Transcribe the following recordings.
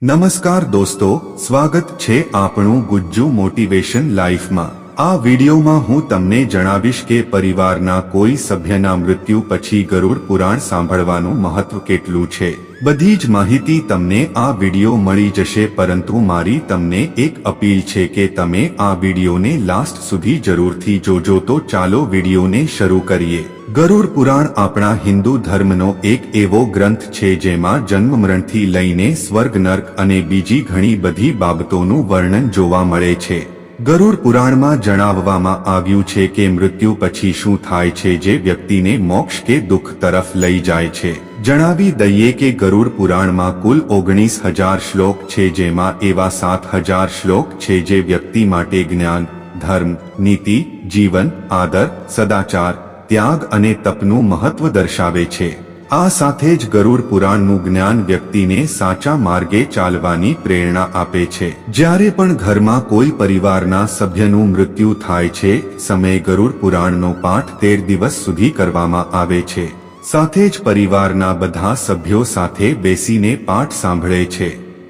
નમસ્કાર દોસ્તો, સ્વાગત છે આપણું ગુજ્જુ મોટિવેશન લાઈફમાં। આ વિડીયોમાં હું તમને જણાવીશ કે પરિવારના કોઈ સભ્યના મૃત્યુ પછી ગરુડ પુરાણ સાંભળવાનું મહત્વ કેટલું છે। બધી જ માહિતી તમને આ વિડીયો મળી જશે, પરંતુ મારી તમને એક અપીલ છે કે તમે આ વિડીયોને લાસ્ટ સુધી જરૂરથી જોજો। તો ચાલો વિડીયોને શરૂ કરીએ। ગરુડ પુરાણ આપણા હિન્દુ ધર્મનો એક એવો ગ્રંથ છે જેમાં જન્મ મરણથી લઈને સ્વર્ગ નર્ક અને બીજી ઘણી બધી બાબતોનું વર્ણન જોવા મળે છે। ગરુડ પુરાણમાં જણાવવામાં આવ્યું છે કે મૃત્યુ પછી શું થાય છે જે વ્યક્તિને મોક્ષ કે દુઃખ તરફ લઈ જાય છે। જણાવી દઈએ કે ગરુડ પુરાણમાં કુલ 19,000 શ્લોક છે, જેમાં એવા 7,000 શ્લોક છે જે વ્યક્તિ માટે જ્ઞાન, ધર્મ, નીતિ, જીવન, આદર, સદાચાર, ત્યાગ અને તપનું મહત્વ દર્શાવે છે। આ સાથે જ ગરુડ પુરાણનું જ્ઞાન વ્યક્તિને સાચા માર્ગે ચાલવાની પ્રેરણા આપે છે। જ્યારે પણ ઘરમાં કોઈ પરિવારના સભ્યનું મૃત્યુ થાય છે, સમયે ગરુડ પુરાણનો પાઠ 13 દિવસ સુધી કરવામાં આવે છે। સાથે જ પરિવારના બધા સભ્યો સાથે બેસીને પાઠ સાંભળે છે।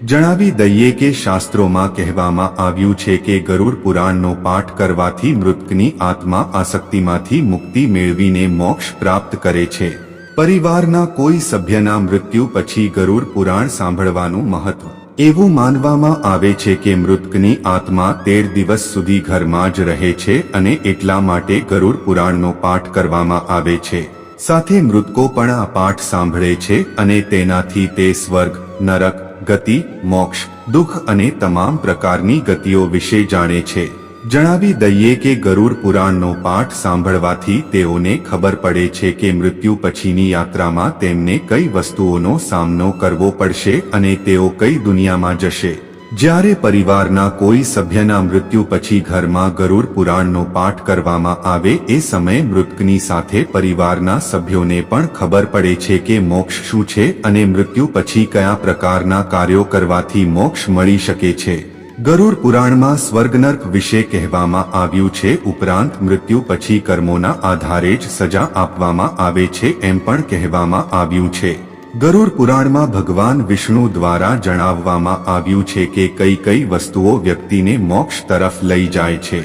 જણાવી દઈએ કે શાસ્ત્રોમાં કહેવામાં આવ્યું છે કે ગરુડ પુરાણનો પાઠ કરવાથી મૃતકની આત્મા આસક્તિમાંથી મુક્તિ મેળવીને મોક્ષ પ્રાપ્ત કરે છે। પરિવારના કોઈ સભ્યના મૃત્યુ પછી ગરુડ પુરાણ સાંભળવાનું મહત્વ એવું માનવામાં આવે છે કે મૃતકની આત્મા 13 દિવસ સુધી ઘરમાં જ રહે છે અને એટલા માટે ગરુડ પુરાણનો પાઠ કરવામાં આવે છે। સાથે મૃતકો પણ આ પાઠ સાંભળે છે અને તેનાથી તે સ્વર્ગ, નરક, ગતિ, મોક્ષ, દુઃખ અને તમામ પ્રકારની ગતિઓ વિશે જાણે છે। જણાવી દઈએ કે ગરુડ પુરાણનો પાઠ સાંભળવાથી તેઓને ખબર પડે છે કે મૃત્યુ પછીની યાત્રામાં તેમને કઈ વસ્તુઓનો સામનો કરવો પડશે અને તેઓ કઈ દુનિયામાં જશે। જ્યારે પરિવારના કોઈ સભ્યના મૃત્યુ પછી ઘરમાં ગરુડ પુરાણનો પાઠ કરવામાં આવે એ સમયે મૃતકની સાથે પરિવારના સભ્યોને પણ ખબર પડે છે કે મોક્ષ શું છે અને મૃત્યુ પછી કયા પ્રકારના કાર્યો કરવાથી મોક્ષ મળી શકે છે। ગરુડ પુરાણમાં સ્વર્ગ નર્ક વિશે કહેવામાં આવ્યું છે, ઉપરાંત મૃત્યુ પછી કર્મોના આધારે જ સજા આપવામાં આવે છે એમ પણ કહેવામાં આવ્યું છે। ગરુડ પુરાણમાં ભગવાન વિષ્ણુ દ્વારા જણાવવામાં આવ્યું છે કે કઈ કઈ વસ્તુઓ વ્યક્તિને મોક્ષ તરફ લઈ જાય છે।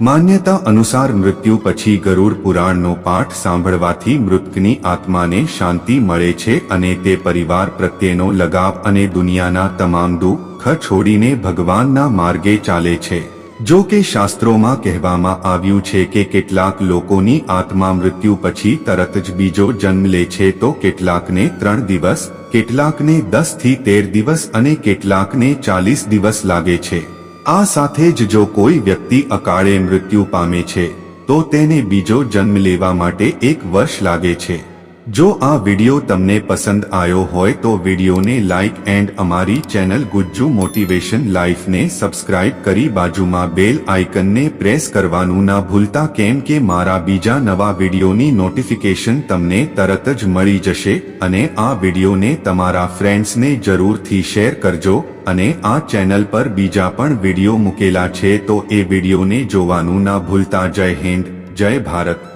માન્યતા અનુસાર મૃત્યુ પછી ગરુડ પુરાણનો પાઠ સાંભળવાથી મૃતકની આત્માને શાંતિ મળે છે અને તે પરિવાર પ્રત્યેનો લગાવ અને દુનિયાના તમામ દુઃખ છોડીને ભગવાનના માર્ગે ચાલે છે। જો કે શાસ્ત્રોમાં કહેવામાં આવ્યું છે કે કેટલાક લોકોની આત્મા મૃત્યુ પછી તરત જ બીજો જન્મ લે છે, તો કેટલાકને 3 દિવસ, કેટલાકને 10 થી 13 દિવસ અને કેટલાકને 40 દિવસ લાગે છે। આ સાથે જ જો કોઈ વ્યક્તિ અકાળે મૃત્યુ પામે છે તો તેને બીજો જન્મ લેવા માટે 1 વર્ષ લાગે છે। જો આ વિડીયો તમને પસંદ આવ્યો હોય તો વિડીયોને લાઇક એન્ડ અમારી ચેનલ ગુજ્જુ મોટિવેશન લાઈફને સબસ્ક્રાઇબ કરી બાજુમાં બેલ આઇકનને પ્રેસ કરવાનું ના ભૂલતા, કેમ કે મારા બીજા નવા વિડીયોની નોટિફિકેશન તમને તરત જ મળી જશે। અને આ વિડીયોને તમારા ફ્રેન્ડ્સને જરૂરથી શેર કરજો અને આ ચેનલ પર બીજા પણ વિડીયો મૂકેલા છે તો એ વિડીયોને જોવાનું ના ભૂલતા। જય હિન્દ, જય ભારત।